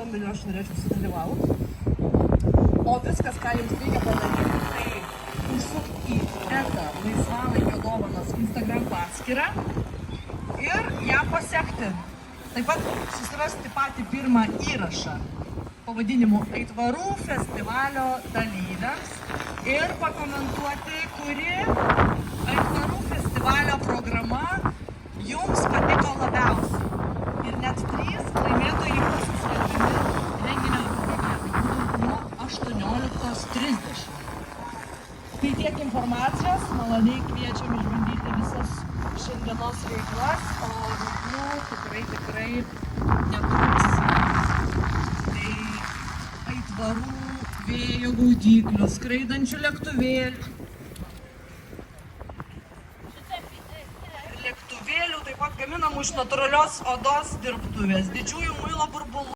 šitam video aš norėčiau sudalyvauti. O viskas, ką jums reikia padaryti, tai užsukti į Eta laisvalaikio dovanas Instagram paskyrą ir ją pasiekti. Taip pat susirasti patį pirmą įrašą pavadinimu Aitvarų festivalio dalyviams ir pakomentuoti, kuri Aitvarų festivalio programa jums patiko labiausiai. Ir net 3 laimėtojai bus skelbiami renginio pabaigoje. Nuo 18:30. Tai tiek informacijos, maloniai kviečiam išbandyti visas šiandienos veiklas, o veiklų tikrai netrūks. Tai aitvarų, vėjo gaudyklių, skraidančių lėktuvėlių. Lėktuvėlių taip pat gaminamų iš natūralios odos dirbtuvės, didžiųjų muilo burbulų.